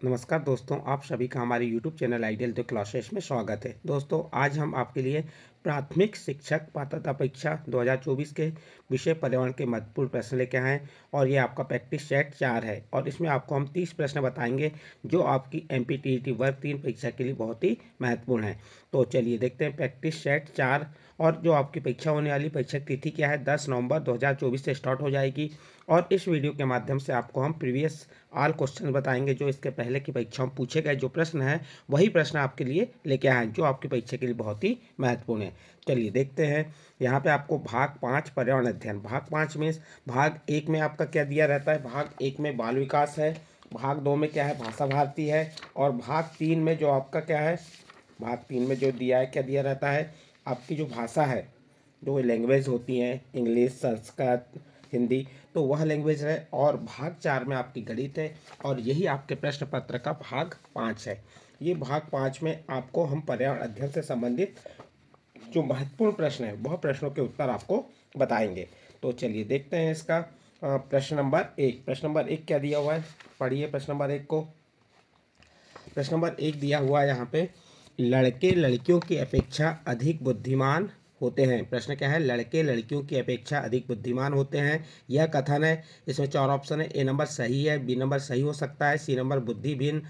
नमस्कार दोस्तों, आप सभी का हमारे YouTube channel ideal the classes में स्वागत है। दोस्तों, आज हम आपके लिए प्राथमिक शिक्षक पात्रता परीक्षा 2024 के विषय पर्यावरण के महत्वपूर्ण प्रश्न लेके आए हैं और ये आपका प्रैक्टिस सेट 4 है और इसमें आपको हम 30 प्रश्न बताएंगे जो आपकी MPTET वर्ग 3 परीक्षा के लिए बहुत ही महत्वपूर्ण है। तो चलिए देखते हैं प्रैक्टिस सेट 4। और जो आपकी परीक्षा होने वाली परीक्षा तिथि क्या है, 10 नवंबर 2024 से स्टार्ट हो जाएगी और इस वीडियो के माध्यम से आपको हम प्रीवियस ऑल क्वेश्चन बताएंगे जो इसके पहले की परीक्षाओं में पूछे गए जो प्रश्न हैं वही प्रश्न आपके लिए लेके आए हैं जो आपकी परीक्षा के लिए बहुत ही महत्वपूर्ण है। चलिए देखते हैं। यहाँ पे आपको भाग 5 पर्यावरण अध्ययन, भाग 5 में भाग 1 में आपका क्या दिया रहता है, भाग 1 में बाल विकास है, भाग 2 में क्या है भाषा भारती है और भाग 3 में जो आपका क्या है, भाग 3 में जो दिया है क्या दिया रहता है, आपकी जो भाषा है, जो लैंग्वेज होती हैं इंग्लिश, संस्कृत, हिंदी, तो वह लैंग्वेज है। और भाग 4 में आपकी गणित है और यही आपके प्रश्न पत्र का भाग 5 है। ये भाग 5 में आपको हम पर्यावरण अध्ययन से संबंधित जो महत्वपूर्ण प्रश्न है वह प्रश्नों के उत्तर आपको बताएंगे। तो चलिए देखते हैं इसका प्रश्न नंबर 1। प्रश्न नंबर 1 क्या दिया हुआ है, पढ़िए प्रश्न नंबर 1 को। प्रश्न नंबर 1 दिया हुआ है यहाँ पे, लड़के लड़कियों की अपेक्षा अधिक बुद्धिमान होते हैं। प्रश्न क्या है, लड़के लड़कियों की अपेक्षा अधिक बुद्धिमान होते हैं, यह कथन है। इसमें 4 ऑप्शन है। ए नंबर सही है, बी नंबर सही हो सकता है, सी नंबर बुद्धि भिन्न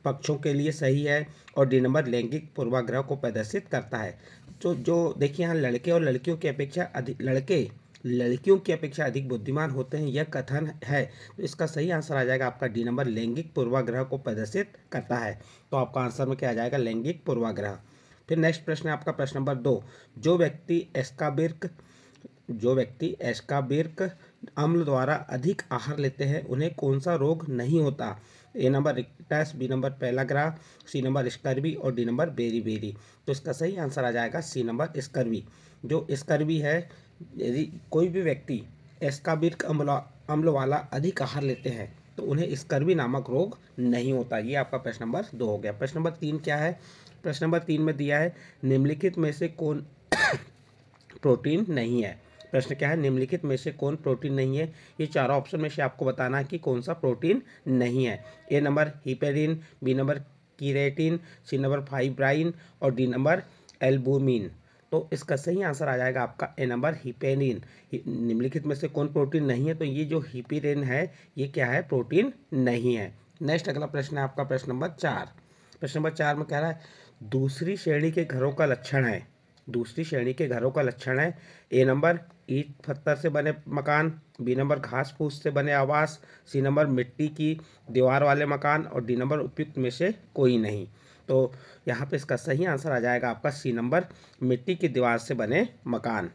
पक्षों के लिए सही है और डी नंबर लैंगिक पूर्वाग्रह को प्रदर्शित करता है। तो जो देखिए यहाँ लड़के और लड़कियों की अपेक्षा अधिक, लड़के लड़कियों की अपेक्षा अधिक बुद्धिमान होते हैं यह कथन है, तो इसका सही आंसर आ जाएगा आपका डी नंबर, लैंगिक पूर्वाग्रह को प्रदर्शित करता है। तो आपका आंसर में क्या आ जाएगा, लैंगिक पूर्वाग्रह। फिर नेक्स्ट प्रश्न है आपका प्रश्न नंबर 2। जो व्यक्ति एस्कार्बिक अम्ल द्वारा अधिक आहार लेते हैं उन्हें कौन सा रोग नहीं होता। A number rickets, B number pellagra, C number scurvy और डी नंबर बेरी। तो इसका सही आंसर आ जाएगा सी नंबर स्कर्वी। जो स्कर्वी है, यदि कोई भी व्यक्ति एस्कार्बिक अम्ल वाला अधिक आहार लेते हैं तो उन्हें स्कर्वी नामक रोग नहीं होता। ये आपका प्रश्न नंबर 2 हो गया। प्रश्न नंबर 3 क्या है, प्रश्न नंबर 3 में दिया है निम्नलिखित में से कौन प्रोटीन नहीं है। प्रश्न क्या है, निम्नलिखित में से कौन प्रोटीन नहीं है। ये चारों ऑप्शन में से आपको बताना है कि कौन सा प्रोटीन नहीं है। A number heparin, B number keratin, C number fibrin और डी नंबर एल्बुमिन। तो इसका सही आंसर आ जाएगा आपका ए नंबर हिपेरिन। निम्नलिखित में से कौन प्रोटीन नहीं है, तो ये जो हिपेरिन है ये क्या है, प्रोटीन नहीं है। नेक्स्ट अगला प्रश्न है आपका प्रश्न नंबर 4। प्रश्न नंबर 4 में कह रहा है दूसरी श्रेणी के घरों का लक्षण है। दूसरी श्रेणी के घरों का लक्षण है, ए नंबर ईंट पत्थर से बने मकान, बी नंबर घास फूस से बने आवास, सी नंबर मिट्टी की दीवार वाले मकान और डी नंबर उपयुक्त में से कोई नहीं। तो यहाँ पे इसका सही आंसर आ जाएगा आपका सी नंबर, मिट्टी की दीवार से बने मकान।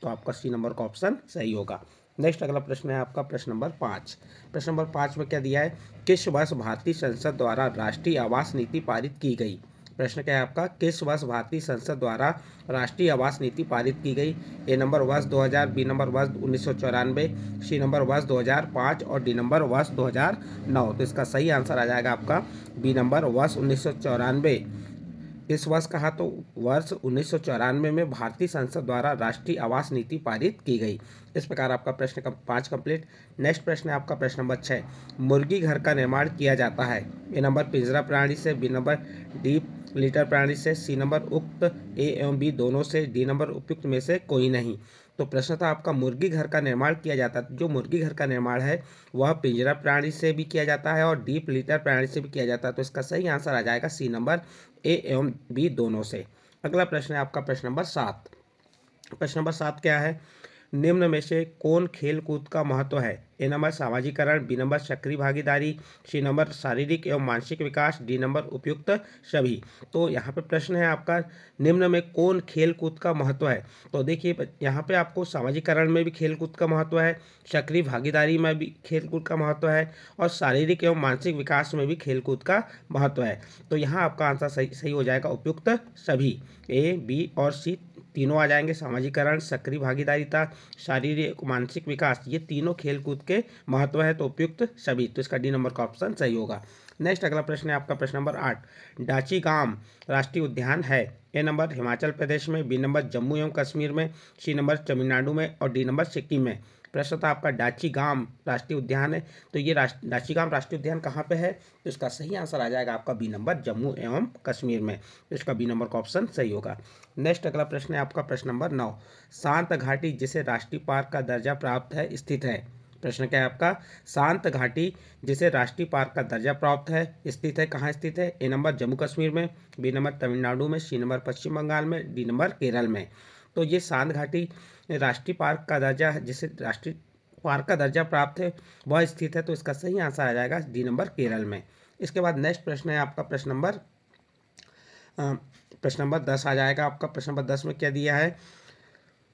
तो आपका सी नंबर का ऑप्शन सही होगा। नेक्स्ट अगला प्रश्न है आपका प्रश्न नंबर 5। प्रश्न नंबर 5 में क्या दिया है, किस वर्ष भारतीय संसद द्वारा राष्ट्रीय आवास नीति पारित की गई। प्रश्न क्या है आपका, किस वर्ष भारतीय संसद द्वारा राष्ट्रीय आवास नीति पारित की गई। ए नंबर वर्ष 2000, बी नंबर वर्ष 1994, सी नंबर वर्ष 2005 और डी नंबर वर्ष 2009। तो इसका सही आंसर आ जाएगा आपका बी नंबर वर्ष 1994। इस वर्ष कहा तो वर्ष 1994 में भारतीय संसद द्वारा राष्ट्रीय आवास नीति पारित की गई। इस प्रकार आपका प्रश्न 5 कंप्लीट। नेक्स्ट प्रश्न है आपका प्रश्न नंबर 6। मुर्गी घर का निर्माण किया जाता है। ए नंबर पिंजरा प्रणाली से, बी नंबर डीप लिटर प्रणाली से, सी नंबर उक्त ए एवं बी दोनों से, डी नंबर उपयुक्त में से कोई नहीं। तो प्रश्न था आपका मुर्गी घर का निर्माण किया जाता है। जो मुर्गी घर का निर्माण है वह पिंजरा प्रणाली से भी किया जाता है और डीप लिटर प्रणाली से भी किया जाता है। तो इसका सही आंसर आ जाएगा सी नंबर, ए एवं बी दोनों से। अगला प्रश्न है आपका प्रश्न नंबर 7। प्रश्न नंबर 7 क्या है, निम्न में से कौन खेल कूद का महत्व है। ए नंबर सामाजिकरण, बी नंबर सक्रिय भागीदारी, सी नंबर शारीरिक एवं मानसिक विकास, डी नंबर उपयुक्त सभी। तो यहाँ पे प्रश्न है आपका निम्न में कौन खेल कूद का महत्व है। तो देखिए यहाँ पे आपको सामाजिकरण में भी खेल कूद का महत्व है, सक्रिय भागीदारी में भी खेल कूद का महत्व है और शारीरिक एवं मानसिक विकास में भी खेल कूद का महत्व है। तो यहाँ आपका आंसर सही हो जाएगा उपयुक्त सभी। ए, बी और सी तीनों आ जाएंगे। सामाजिकरण, सक्रिय भागीदारिता, शारीरिक मानसिक विकास, ये तीनों खेलकूद के महत्व है, तो उपयुक्त सभी। तो इसका डी नंबर का ऑप्शन सही होगा। नेक्स्ट अगला प्रश्न है आपका प्रश्न नंबर 8। डाचीगाम राष्ट्रीय उद्यान है। ए नंबर हिमाचल प्रदेश में, बी नंबर जम्मू एवं कश्मीर में, सी नंबर तमिलनाडु में और डी नंबर सिक्किम में। प्रश्न था आपका डाचीगाम राष्ट्रीय उद्यान है, तो ये डाचीगाम राष्ट्रीय उद्यान कहाँ पे है? तो इसका सही आंसर आ जाएगा आपका बी नंबर, जम्मू एवं कश्मीर में। तो इसका बी नंबर का ऑप्शन सही होगा। नेक्स्ट अगला प्रश्न है आपका प्रश्न नंबर 9। शांत घाटी जिसे राष्ट्रीय पार्क का दर्जा प्राप्त है स्थित है। प्रश्न क्या है आपका? शांत घाटी जिसे राष्ट्रीय पार्क का दर्जा प्राप्त है स्थित है, कहाँ स्थित है? ए नंबर जम्मू कश्मीर में, बी नंबर तमिलनाडु में, सी नंबर पश्चिम बंगाल में, डी नंबर केरल में। तो ये शांत घाटी राष्ट्रीय पार्क का दर्जा है, जिसे राष्ट्रीय पार्क का दर्जा प्राप्त है, वह स्थित है। तो इसका सही आंसर आ जाएगा डी नंबर केरल में। इसके बाद नेक्स्ट प्रश्न है आपका प्रश्न नंबर 10 आ जाएगा आपका। प्रश्न नंबर 10 में क्या दिया है?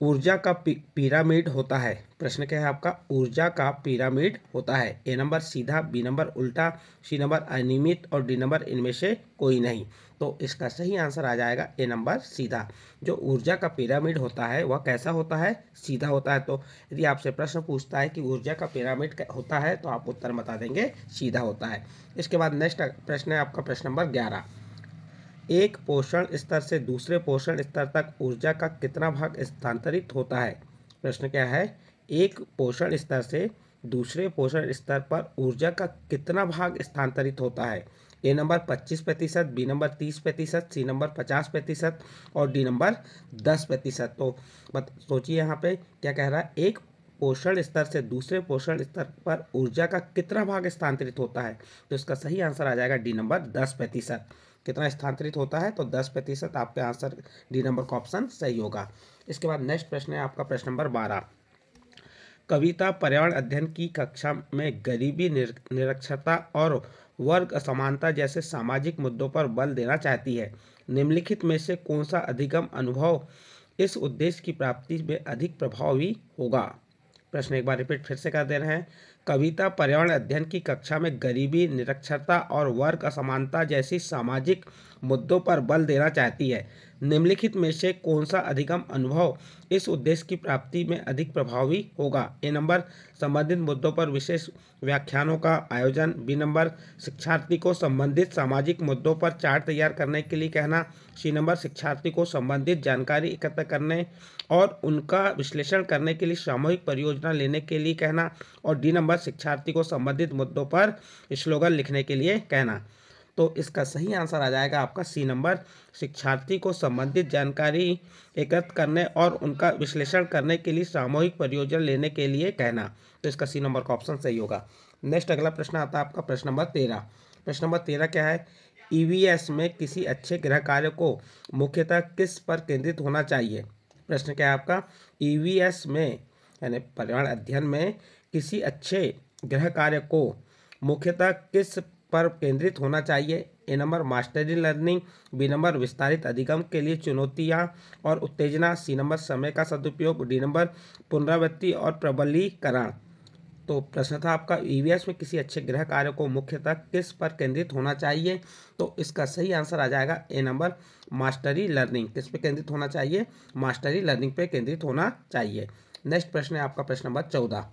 ऊर्जा का पिरामिड होता है। प्रश्न क्या है आपका? ऊर्जा का पिरामिड होता है। ए नंबर सीधा, बी नंबर उल्टा, सी नंबर अनियमित और डी नंबर इनमें से कोई नहीं। तो इसका सही आंसर आ जाएगा ए नंबर सीधा। जो ऊर्जा का पिरामिड होता है वह कैसा होता है? सीधा होता है। तो यदि आपसे प्रश्न पूछता है कि ऊर्जा का पिरामिड होता है तो आप उत्तर बता देंगे सीधा होता है। इसके बाद नेक्स्ट प्रश्न है आपका प्रश्न नंबर 11। एक पोषण स्तर से दूसरे पोषण स्तर तक ऊर्जा का कितना भाग स्थानांतरित होता है? प्रश्न क्या है? एक पोषण स्तर से दूसरे पोषण स्तर पर ऊर्जा का कितना भाग स्थानांतरित होता है? A number 25%, B number 30%, C number 50% और डी नंबर 10%। तो सोचिए यहाँ पे क्या कह रहा है? एक पोषण स्तर से दूसरे पोषण स्तर पर ऊर्जा का कितना भाग स्थानांतरित होता है? तो इसका सही आंसर आ जाएगा डी नंबर 10%। कितना स्थानांतरित होता है? तो 10%। आपका आंसर डी नंबर का ऑप्शन सही होगा। इसके बाद नेक्स्ट प्रश्न है आपका प्रश्न नंबर 12। कविता पर्यावरण अध्ययन की कक्षा में गरीबी, निरक्षरता और वर्ग असमानता जैसे सामाजिक मुद्दों पर बल देना चाहती है। निम्नलिखित में से कौन सा अधिगम अनुभव इस उद्देश्य की प्राप्ति में अधिक प्रभावी होगा? प्रश्न एक बार रिपीट फिर से कर दे रहे हैं। कविता पर्यावरण अध्ययन की कक्षा में गरीबी, निरक्षरता और वर्ग असमानता जैसी सामाजिक मुद्दों पर बल देना चाहती है। निम्नलिखित में से कौन सा अधिगम अनुभव इस उद्देश्य की प्राप्ति में अधिक प्रभावी होगा? ए नंबर संबंधित मुद्दों पर विशेष व्याख्यानों का आयोजन, बी नंबर शिक्षार्थी को संबंधित सामाजिक मुद्दों पर चार्ट तैयार करने के लिए कहना, सी नंबर शिक्षार्थी को संबंधित जानकारी एकत्र करने और उनका विश्लेषण करने के लिए सामूहिक परियोजना लेने के लिए कहना, और डी नंबर शिक्षार्थी को संबंधित मुद्दों पर स्लोगन लिखने के लिए कहना। तो इसका सही आंसर आ जाएगा आपका सी नंबर, शिक्षार्थी को संबंधित जानकारी एकत्र करने और उनका विश्लेषण करने के लिए सामूहिक परियोजना लेने के लिए कहना। तो इसका सी नंबर का ऑप्शन सही होगा। नेक्स्ट अगला प्रश्न आता है आपका प्रश्न नंबर 13। प्रश्न नंबर 13 क्या है? ईवीएस में किसी अच्छे गृह कार्य को मुख्यतः किस पर केंद्रित होना चाहिए? प्रश्न क्या है आपका? ईवीएस में यानी पर्यावरण अध्ययन में किसी अच्छे गृह कार्य को मुख्यतः किस पर केंद्रित होना चाहिए? A number mastery learning, B number विस्तारित अधिगम के लिए चुनौतियां और उत्तेजना, सी नंबर समय का सदुपयोग, डी नंबर पुनरावृत्ति और प्रबलीकरण। तो प्रश्न था आपका ईवीएस में किसी अच्छे गृह कार्य को मुख्यतः किस पर केंद्रित होना चाहिए? तो इसका सही आंसर आ जाएगा ए नंबर मास्टरी लर्निंग। किस पे केंद्रित होना चाहिए? मास्टरी लर्निंग पे केंद्रित होना चाहिए। नेक्स्ट प्रश्न है आपका प्रश्न नंबर 14।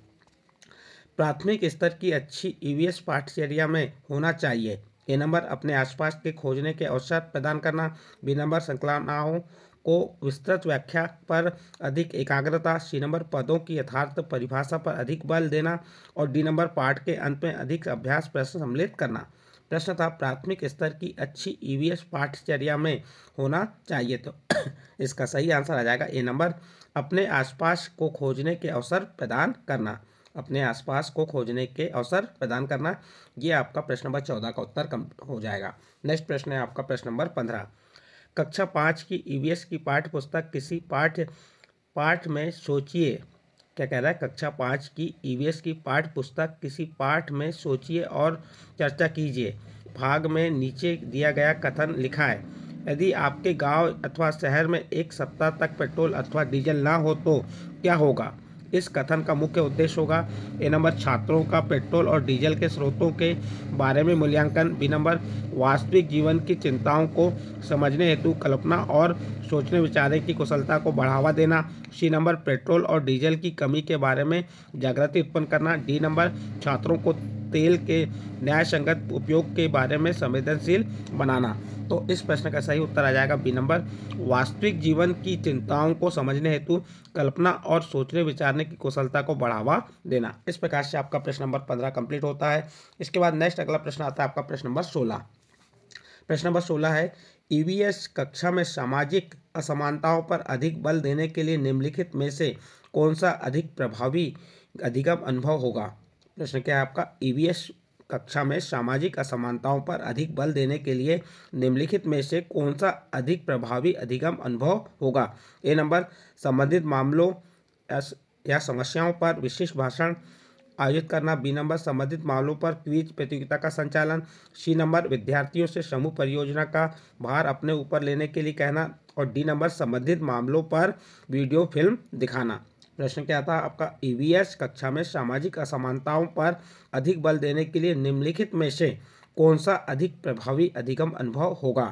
प्राथमिक स्तर की अच्छी ईवीएस पाठ्यचर्या में होना चाहिए। ए नंबर अपने आसपास के खोजने के अवसर प्रदान करना, बी नंबर संकल्पनाओं को विस्तृत व्याख्या पर अधिक एकाग्रता, सी नंबर पदों की यथार्थ परिभाषा पर अधिक बल देना और डी नंबर पाठ के अंत में अधिक अभ्यास प्रश्न सम्मिलित करना। प्रश्न था प्राथमिक स्तर की अच्छी ईवीएस पाठ्यचर्या में होना चाहिए। तो इसका सही आंसर आ जाएगा ए नंबर अपने आसपास को खोजने के अवसर प्रदान करना। अपने आसपास को खोजने के अवसर प्रदान करना, ये आपका प्रश्न नंबर 14 का उत्तर कम हो जाएगा। नेक्स्ट प्रश्न है आपका प्रश्न नंबर 15। कक्षा 5 की ईवीएस की पाठ्य पुस्तक किसी पाठ में सोचिए। क्या कह रहा है? कक्षा 5 की ईवीएस की पाठ्य पुस्तक किसी पाठ में सोचिए और चर्चा कीजिए। भाग में नीचे दिया गया कथन लिखा है। यदि आपके गांव अथवा शहर में एक सप्ताह तक पेट्रोल अथवा डीजल ना हो तो क्या होगा? इस कथन का मुख्य उद्देश्य होगा ए नंबर छात्रों का पेट्रोल और डीजल के स्रोतों के बारे में मूल्यांकन, बी नंबर वास्तविक जीवन की चिंताओं को समझने हेतु कल्पना और सोचने विचारने की कुशलता को बढ़ावा देना, सी नंबर पेट्रोल और डीजल की कमी के बारे में जागृति उत्पन्न करना, डी नंबर छात्रों को तेल के न्याय संगत उपयोग के बारे में संवेदनशील बनाना। तो इस प्रश्न का सही उत्तर आ जाएगा बी नंबर। वास्तविक जीवन की चिंताओं को समझने हेतु कल्पना और सोचने विचारने की कुशलता को बढ़ावा देना। इस प्रकार से आपका प्रश्न नंबर 15 कंप्लीट होता है। इसके बाद नेक्स्ट अगला प्रश्न आता है आपका प्रश्न नंबर 16। प्रश्न नंबर 16 है, ईवीएस कक्षा में सामाजिक असमानताओं पर अधिक बल देने के लिए निम्नलिखित में से कौन सा अधिक प्रभावी अधिगम अनुभव होगा। प्रश्न क्या है आपका, ईवीएस कक्षा में सामाजिक असमानताओं पर अधिक बल देने के लिए निम्नलिखित में से कौन सा अधिक प्रभावी अधिगम अनुभव होगा। ए नंबर, संबंधित मामलों या समस्याओं पर विशिष्ट भाषण आयोजित करना। बी नंबर, संबंधित मामलों पर क्विज प्रतियोगिता का संचालन। सी नंबर, विद्यार्थियों से समूह परियोजना का भार अपने ऊपर लेने के लिए कहना। और डी नंबर, संबंधित मामलों पर वीडियो फिल्म दिखाना। प्रश्न क्या था आपका, ईवीएस कक्षा में सामाजिक असमानताओं पर अधिक बल देने के लिए निम्नलिखित में से कौन सा अधिक प्रभावी अधिगम अनुभव होगा।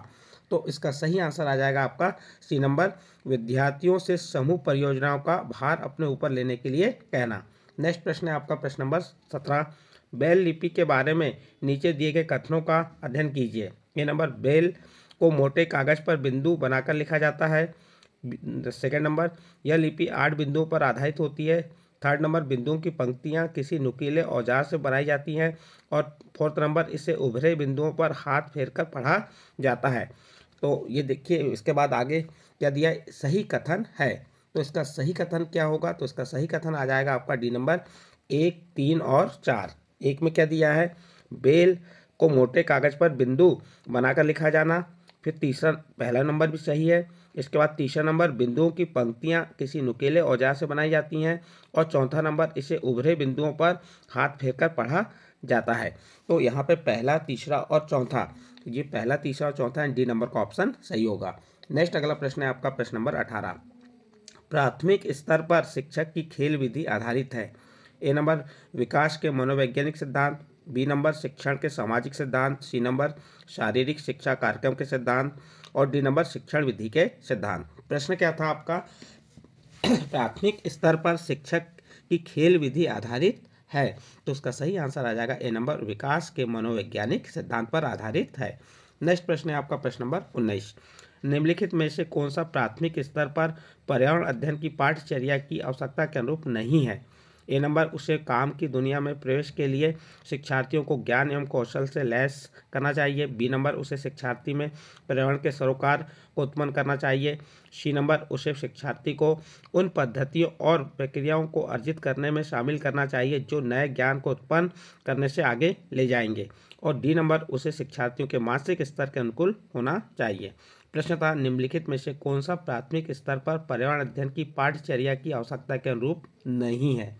तो इसका सही आंसर आ जाएगा आपका सी नंबर, विद्यार्थियों से समूह परियोजनाओं का भार अपने ऊपर लेने के लिए कहना। नेक्स्ट प्रश्न है आपका प्रश्न नंबर 17। ब्रेल लिपि के बारे में नीचे दिए गए कथनों का अध्ययन कीजिए। ये नंबर, ब्रेल को मोटे कागज पर बिंदु बनाकर लिखा जाता है। सेकंड नंबर, यह लिपि 8 बिंदुओं पर आधारित होती है। थर्ड नंबर, बिंदुओं की पंक्तियां किसी नुकीले औजार से बनाई जाती हैं। और फोर्थ नंबर, इसे उभरे बिंदुओं पर हाथ फेरकर पढ़ा जाता है। तो ये देखिए इसके बाद आगे क्या दिया, सही कथन है। तो इसका सही कथन क्या होगा, तो इसका सही कथन आ जाएगा आपका डी नंबर 1, 3 और 4। एक में क्या दिया है, बेल को मोटे कागज पर बिंदु बनाकर लिखा जाना। फिर तीसरा, पहला नंबर भी सही है। इसके बाद तीसरा नंबर, बिंदुओं की पंक्तियां किसी नुकीले औजार से बनाई जाती हैं। और चौथा नंबर, इसे उभरे बिंदुओं पर हाथ फेरकर पढ़ा जाता है। तो यहाँ पे पहला, तीसरा और चौथा, ये पहला, तीसरा और चौथा डी नंबर का ऑप्शन सही होगा। नेक्स्ट अगला प्रश्न है आपका प्रश्न नंबर 18। प्राथमिक स्तर पर शिक्षक की खेल विधि आधारित है। ए नंबर, विकास के मनोवैज्ञानिक सिद्धांत। बी नंबर, शिक्षण के सामाजिक सिद्धांत। सी नंबर, शारीरिक शिक्षा कार्यक्रम के सिद्धांत। और डी नंबर, शिक्षण विधि के सिद्धांत। प्रश्न क्या था आपका, प्राथमिक स्तर पर शिक्षक की खेल विधि आधारित है। तो उसका सही आंसर आ जाएगा ए नंबर, विकास के मनोवैज्ञानिक सिद्धांत पर आधारित है। नेक्स्ट प्रश्न है आपका प्रश्न नंबर 19। निम्नलिखित में से कौन सा प्राथमिक स्तर पर पर्यावरण अध्ययन की पाठ्यचर्या की आवश्यकता के अनुरूप नहीं है। ए नंबर, उसे काम की दुनिया में प्रवेश के लिए शिक्षार्थियों को ज्ञान एवं कौशल से लैस करना चाहिए। बी नंबर, उसे शिक्षार्थी में पर्यावरण के सरोकार को उत्पन्न करना चाहिए। सी नंबर, उसे शिक्षार्थी को उन पद्धतियों और प्रक्रियाओं को अर्जित करने में शामिल करना चाहिए जो नए ज्ञान को उत्पन्न करने से आगे ले जाएंगे। और डी नंबर, उसे शिक्षार्थियों के मानसिक स्तर के अनुकूल होना चाहिए। प्रश्न था, निम्नलिखित में से कौन सा प्राथमिक स्तर पर पर्यावरण अध्ययन की पाठ्यचर्या की आवश्यकता के अनुरूप नहीं है।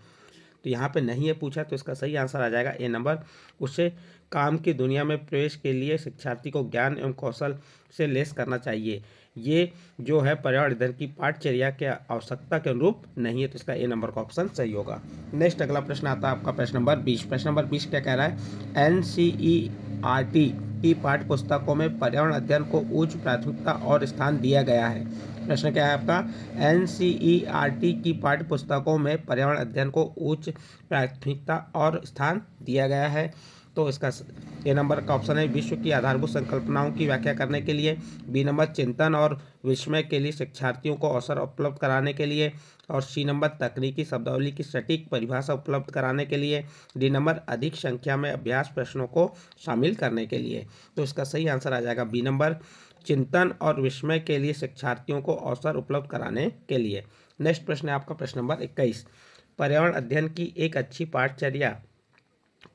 तो यहाँ पे नहीं है पूछा, तो इसका सही आंसर आ जाएगा ए नंबर, उसे काम की दुनिया में प्रवेश के लिए शिक्षार्थी को ज्ञान एवं कौशल से लैस करना चाहिए। ये जो है पर्यावरण अध्ययन की पाठ्यचर्या के आवश्यकता के अनुरूप नहीं है। तो इसका ए नंबर का ऑप्शन सही होगा। नेक्स्ट अगला प्रश्न आता है आपका प्रश्न नंबर 20। प्रश्न नंबर 20 क्या कह रहा है, एनसीईआरटी की पाठ्य पुस्तकों में पर्यावरण अध्ययन को उच्च प्राथमिकता और स्थान दिया गया है। प्रश्न क्या है आपका, एनसीईआरटी की पाठ्य पुस्तकों में पर्यावरण अध्ययन को उच्च प्राथमिकता और स्थान दिया गया है। तो इसका ए नंबर का ऑप्शन है, विश्व की आधारभूत संकल्पनाओं की व्याख्या करने के लिए। बी नंबर, चिंतन और विस्मय के लिए शिक्षार्थियों को अवसर उपलब्ध कराने के लिए। और सी नंबर, तकनीकी शब्दावली की सटीक परिभाषा उपलब्ध कराने के लिए। डी नंबर, अधिक संख्या में अभ्यास प्रश्नों को शामिल करने के लिए। तो इसका सही आंसर आ जाएगा बी नंबर, चिंतन और विस्मय के लिए शिक्षार्थियों को अवसर उपलब्ध कराने के लिए। नेक्स्ट प्रश्न है आपका प्रश्न नंबर 21। पर्यावरण अध्ययन की एक अच्छी पाठ्यचर्या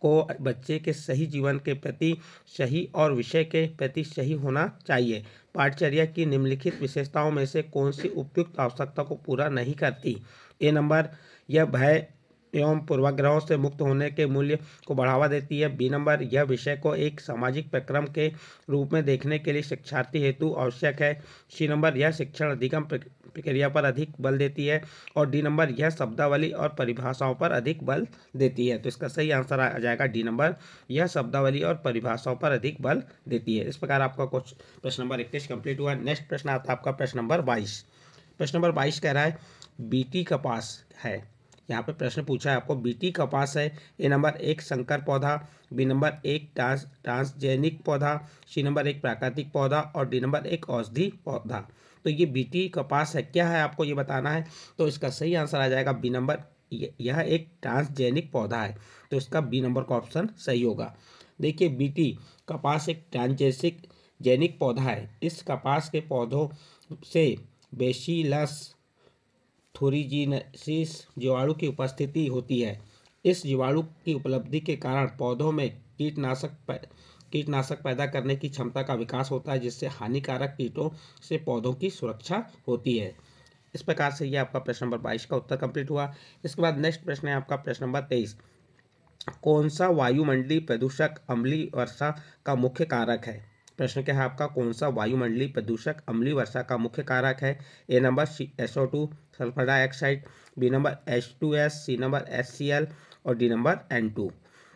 को बच्चे के सही जीवन के प्रति सही और विषय के प्रति सही होना चाहिए। पाठ्यचर्या की निम्नलिखित विशेषताओं में से कौन सी उपयुक्त आवश्यकता को पूरा नहीं करती। ए नंबर, यह भय एवं पूर्वाग्रहों से मुक्त होने के मूल्य को बढ़ावा देती है। बी नंबर, यह विषय को एक सामाजिक प्रक्रम के रूप में देखने के लिए शिक्षार्थी हेतु आवश्यक है। सी नंबर, यह शिक्षण अधिगम प्रक्रिया पर अधिक बल देती है। और डी नंबर, यह शब्दावली और परिभाषाओं पर अधिक बल देती है। तो इसका सही आंसर आ जाएगा डी नंबर, यह शब्दावली और परिभाषाओं पर अधिक बल देती है। इस प्रकार आपका प्रश्न नंबर 21 कंप्लीट हुआ। नेक्स्ट प्रश्न आता है आपका प्रश्न नंबर 22। प्रश्न नंबर 22 कह रहा है, बीटी कपास है यहाँ पे प्रश्न पूछा है आपको, बीटी कपास है, ए नंबर 1 संकर पौधा, बी नंबर 1 ट्रांसजेनिक पौधा, सी नंबर 1 प्राकृतिक पौधा और डी नंबर 1 औषधि पौधा। तो ये बीटी कपास है, क्या है आपको ये बताना है। तो इसका सही आंसर आ जाएगा बी नंबर, यह एक ट्रांसजेनिक पौधा है, तो इसका बी नंबर का ऑप्शन सही होगा। देखिए बीटी कपास एक ट्रांसजेनिक पौधा है। इस कपास के पौधों से बेसिलस थुरिजिनसिस जीवाणु की उपस्थिति होती है। इस जीवाणु की उपलब्धि के कारण पौधों में कीटनाशक पैदा करने की क्षमता का विकास होता है, जिससे हानिकारक कीटों से पौधों की सुरक्षा होती है। इस प्रकार से ये आपका प्रश्न नंबर 22 का उत्तर कंप्लीट हुआ। इसके बाद नेक्स्ट प्रश्न है आपका प्रश्न नंबर 23। कौन सा वायुमंडलीय प्रदूषक अम्लीय वर्षा का मुख्य कारक है। प्रश्न क्या है आपका, कौन सा वायुमंडलीय प्रदूषक अम्लीय वर्षा का मुख्य कारक है। A number SO2 sulphur dioxide, B number H2S, C number HCl और डी नंबर N2।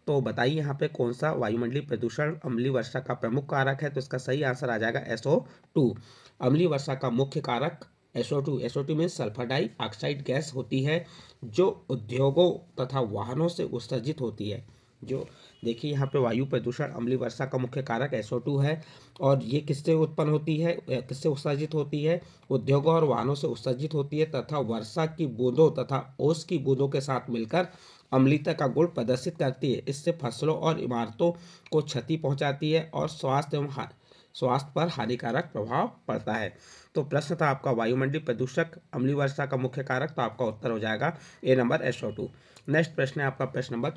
तो बताइए यहाँ पे कौन सा वायुमंडलीय प्रदूषण अम्लीय वर्षा का प्रमुख कारक है। तो इसका सही आंसर आ जाएगा SO2। अम्लीय वर्षा का मुख्य कारक SO2 में सल्फर डाइऑक्साइड गैस होती है, जो उद्योगों तथा वाहनों से उत्सर्जित होती है। जो देखिए यहाँ पे वायु प्रदूषण अम्लीय वर्षा का मुख्य कारक SO2 है, और ये किससे उत्पन्न होती है, किससे उत्सर्जित होती है, उद्योगों और वाहनों से उत्सर्जित होती है, तथा वर्षा की बूंदों तथा ओस की बूंदों के साथ मिलकर अम्लीयता का गुण प्रदर्शित करती है। इससे फसलों और इमारतों को क्षति पहुंचाती है और स्वास्थ्य पर हानिकारक प्रभाव पड़ता है। तो प्रश्न था आपका वायुमंडलीय प्रदूषक अम्लीय वर्षा का मुख्य कारक, तो आपका उत्तर हो जाएगा ए नंबर SO2। नेक्स्ट प्रश्न है आपका प्रश्न नंबर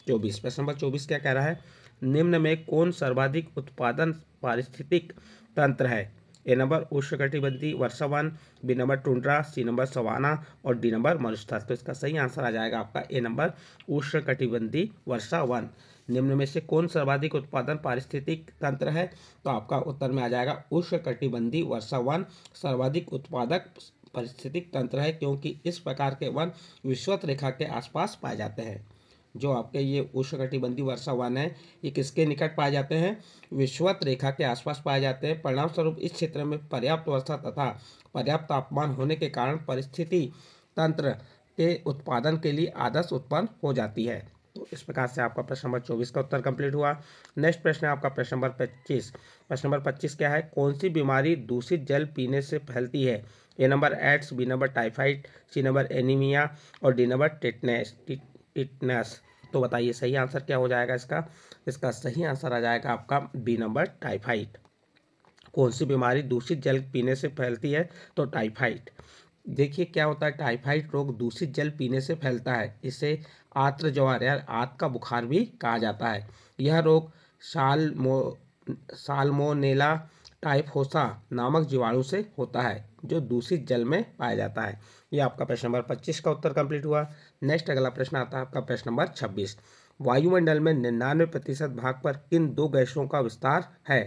24। प्रश्न नंबर 24 क्या कह रहा है, निम्न में कौन सर्वाधिक उत्पादन पारिस्थितिक तंत्र है। ए नंबर उष्णकटिबंधीय वर्षा वन, B number tundra, C number savanna और डी नंबर मरुस्थल। तो इसका सही आंसर आ जाएगा आपका ए नंबर उष्णकटिबंधीय वर्षा वन। निम्न में से कौन सर्वाधिक उत्पादन पारिस्थितिक तंत्र है। तो आपका उत्तर में आ जाएगा उष्णकटिबंधीय वर्षा वन सर्वाधिक उत्पादक पारिस्थितिक तंत्र है, क्योंकि इस प्रकार के वन विषुवत रेखा के आसपास पाए जाते हैं। जो आपके ये उष्णकटिबंधीय वर्षा वन है, ये किसके निकट पाए जाते हैं, विषुवत रेखा के आसपास पाए जाते हैं। परिणाम स्वरूप इस क्षेत्र में पर्याप्त वर्षा तथा पर्याप्त तापमान होने के कारण परिस्थिति तंत्र के उत्पादन के लिए आदर्श उत्पन्न हो जाती है। तो इस प्रकार से आपका प्रश्न नंबर 24 का उत्तर कंप्लीट हुआ। नेक्स्ट प्रश्न है आपका प्रश्न नंबर 25। प्रश्न नंबर 25 क्या है, कौन सी बीमारी दूषित जल पीने से फैलती है। A number AIDS, B number typhoid, C number anaemia और डी नंबर टिटनेस। तो बताइए सही आंसर क्या हो जाएगा इसका सही आंसर आ जाएगा आपका बी नंबर टाइफाइड। कौन सी बीमारी दूषित जल पीने से फैलती है, तो टाइफाइड। देखिए क्या होता है, टाइफाइड रोग दूषित जल पीने से फैलता है। इसे आर्द्र ज्वर या आंत का बुखार भी कहा जाता है। यह रोग साल्मोनेला टाइफोसा नामक जीवाणु से होता है, जो दूषित जल में पाया जाता है। ये आपका प्रश्न नंबर 25 का उत्तर कंप्लीट हुआ। नेक्स्ट अगला प्रश्न आता है आपका प्रश्न नंबर 26। वायुमंडल में 99% भाग पर किन दो गैसों का विस्तार है।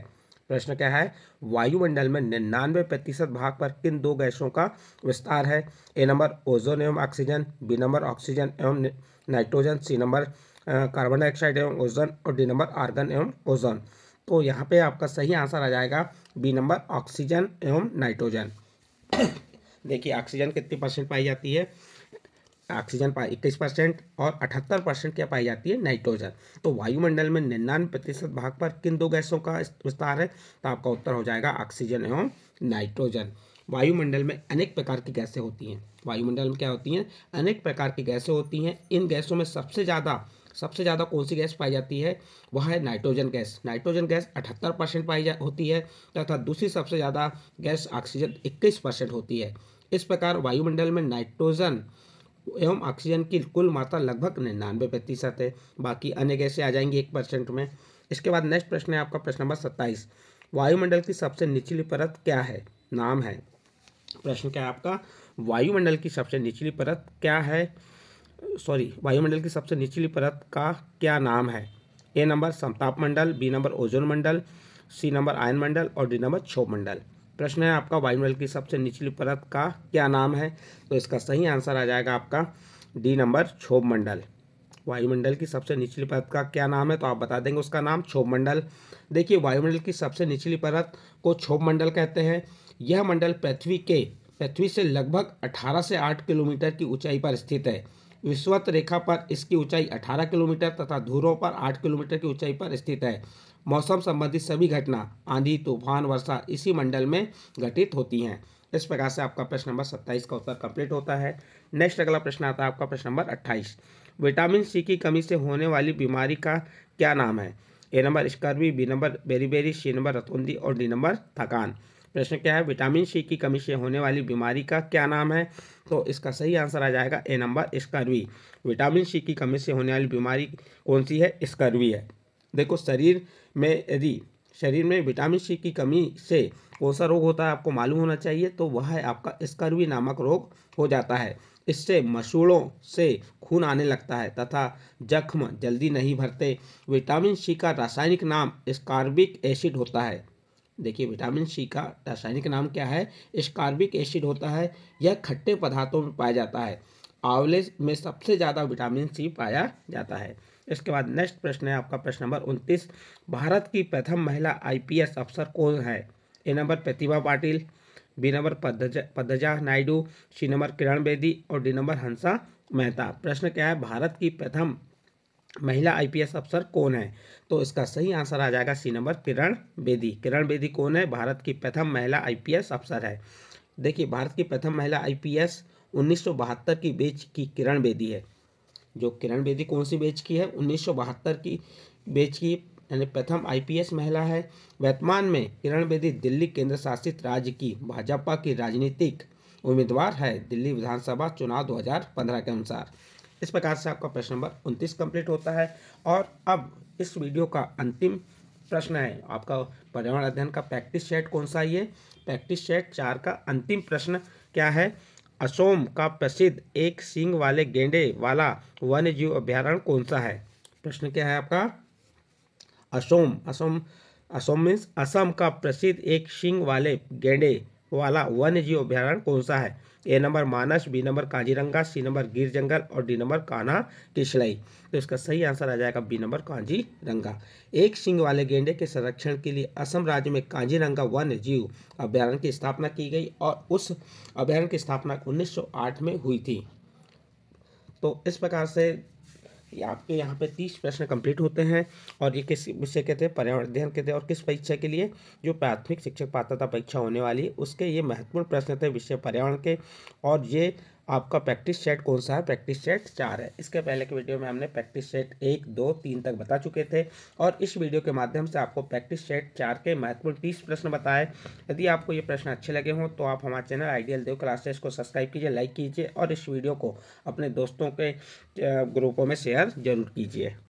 प्रश्न क्या है, वायुमंडल में 99% भाग पर किन दो गैसों का विस्तार है। ए नंबर ओजोन एवं ऑक्सीजन, बी नंबर ऑक्सीजन एवं nitrogen, C number carbon dioxide एवं ओजोन और डी नंबर आर्गन एवं ओजोन। तो यहाँ पे आपका सही आंसर आ जाएगा बी नंबर ऑक्सीजन एवं नाइट्रोजन। देखिए ऑक्सीजन कितनी परसेंट पाई जाती है, ऑक्सीजन 21% और 78% क्या पाई जाती है, नाइट्रोजन। तो वायुमंडल में 99% भाग पर किन दो गैसों का विस्तार है। तो आपका उत्तर हो जाएगा ऑक्सीजन एवं नाइट्रोजन। वायुमंडल में अनेक प्रकार की गैसें होती हैं। वायुमंडल में क्या होती हैं, अनेक प्रकार की गैसें होती हैं। इन गैसों में सबसे ज़्यादा कौन सी गैस पाई जाती है, वह है नाइट्रोजन गैस। नाइट्रोजन गैस 78% होती है, तथा दूसरी सबसे ज़्यादा गैस ऑक्सीजन 21% होती है। इस प्रकार वायुमंडल में नाइट्रोजन एवं ऑक्सीजन की कुल मात्रा लगभग 99% है। बाकी अन्य गैसें आ जाएंगी 1% में। इसके बाद नेक्स्ट प्रश्न है आपका प्रश्न नंबर 27। वायुमंडल की सबसे निचली परत क्या है, नाम है। प्रश्न क्या है आपका, वायुमंडल की सबसे निचली परत क्या है, वायुमंडल की सबसे निचली परत का क्या नाम है। ए नंबर समताप मंडल, बी नंबर ओजोन मंडल, सी नंबर आयन मंडल और डी नंबर क्षोभ मंडल। प्रश्न है आपका वायुमंडल की सबसे निचली परत का क्या नाम है। तो इसका सही आंसर आ जाएगा आपका डी नंबर क्षोभ मंडल। वायुमंडल की सबसे निचली परत का क्या नाम है, तो आप बता देंगे उसका नाम क्षोभ मंडल। देखिए वायुमंडल की सबसे निचली परत को क्षोभ मंडल कहते हैं। यह मंडल पृथ्वी से लगभग 18 से 8 किलोमीटर की ऊंचाई पर स्थित है। विषुवत रेखा पर इसकी ऊंचाई 18 किलोमीटर तथा ध्रुवों पर 8 किलोमीटर की ऊंचाई पर स्थित है। मौसम संबंधित सभी घटना आंधी, तूफान, वर्षा इसी मंडल में घटित होती हैं। इस प्रकार से आपका प्रश्न नंबर 27 का उत्तर कंप्लीट होता है। नेक्स्ट अगला प्रश्न आता है आपका प्रश्न नंबर 28। विटामिन सी की कमी से होने वाली बीमारी का क्या नाम है? A number scurvy, B number beriberi, C number रतौंधी और डी नंबर थकान। प्रश्न क्या है? विटामिन सी की कमी से होने वाली बीमारी का क्या नाम है? तो इसका सही आंसर आ जाएगा ए नंबर स्कर्वी। विटामिन सी की कमी से होने वाली बीमारी कौन सी है? स्कर्वी है। देखो, शरीर में विटामिन सी की कमी से कौन सा रोग होता है आपको मालूम होना चाहिए। तो वह है आपका स्कर्वी नामक रोग हो जाता है। इससे मसूड़ों से खून आने लगता है तथा जख्म जल्दी नहीं भरते। विटामिन सी का रासायनिक नाम स्कॉर्बिक एसिड होता है। देखिए, विटामिन सी का रासायनिक नाम क्या है? स्कॉर्बिक एसिड होता है। यह खट्टे पदार्थों में पाया जाता है। आंवले में सबसे ज़्यादा विटामिन सी पाया जाता है। इसके बाद नेक्स्ट प्रश्न है आपका प्रश्न नंबर 29। भारत की प्रथम महिला आईपीएस अफसर कौन है? A number Pratibha Patil, B number Padmaja Naidu, C number Kiran Bedi और डी नंबर हंसा मेहता। प्रश्न क्या है? भारत की प्रथम महिला आईपीएस अफसर कौन है? तो इसका सही आंसर आ जाएगा सी नंबर किरण बेदी। किरण बेदी कौन है? भारत की प्रथम महिला आईपीएस अफसर है। देखिए, भारत की प्रथम महिला आईपीएस 1972 की बैच की किरण बेदी है। जो किरण बेदी कौन सी बैच की है? 1972 की बैच की, यानी प्रथम आईपीएस महिला है। वर्तमान में किरण बेदी दिल्ली केंद्र शासित राज्य की भाजपा की राजनीतिक उम्मीदवार है दिल्ली विधानसभा चुनाव 2015 के अनुसार। इस प्रकार से आपका प्रश्न नंबर 29 कंप्लीट होता है। और अब इस वीडियो का अंतिम प्रश्न है आपका पर्यावरण अध्ययन का प्रैक्टिस सेट कौन सा है? ये प्रैक्टिस सेट 4 का अंतिम प्रश्न क्या है? असोम का प्रसिद्ध एक सींग वाले गेंडे वाला वन्य जीव अभ्यारण्य कौन सा है? प्रश्न क्या है आपका? असोम असोम असोम मीन्स असम का प्रसिद्ध एक सींग वाले गेंडे वाला वन्य जीव अभ्यारण्य कौन सा है? A number Manas, B number Kaziranga, C number Gir जंगल और डी नंबर कान्हा किशलई। तो इसका सही आंसर आ जाएगा बी नंबर काजीरंगा। एक सींग वाले गेंडे के संरक्षण के लिए असम राज्य में काजीरंगा वन्य जीव अभ्यारण्य की स्थापना की गई और उस अभ्यारण्य की स्थापना 1908 में हुई थी। तो इस प्रकार से आपके यहाँ पे 30 प्रश्न कंप्लीट होते हैं। और ये किस विषय के थे? पर्यावरण अध्ययन के थे। और किस परीक्षा के लिए? जो प्राथमिक शिक्षक पात्रता परीक्षा होने वाली है उसके ये महत्वपूर्ण प्रश्न थे विषय पर्यावरण के। और ये आपका प्रैक्टिस सेट कौन सा है? प्रैक्टिस सेट 4 है। इसके पहले के वीडियो में हमने प्रैक्टिस सेट 1, 2, 3 तक बता चुके थे। और इस वीडियो के माध्यम से आपको प्रैक्टिस सेट 4 के महत्वपूर्ण 30 प्रश्न बताए। यदि आपको ये प्रश्न अच्छे लगे हों तो आप हमारे चैनल आइडियल देव क्लासेस को सब्सक्राइब कीजिए, लाइक कीजिए और इस वीडियो को अपने दोस्तों के ग्रुपों में शेयर जरूर कीजिए।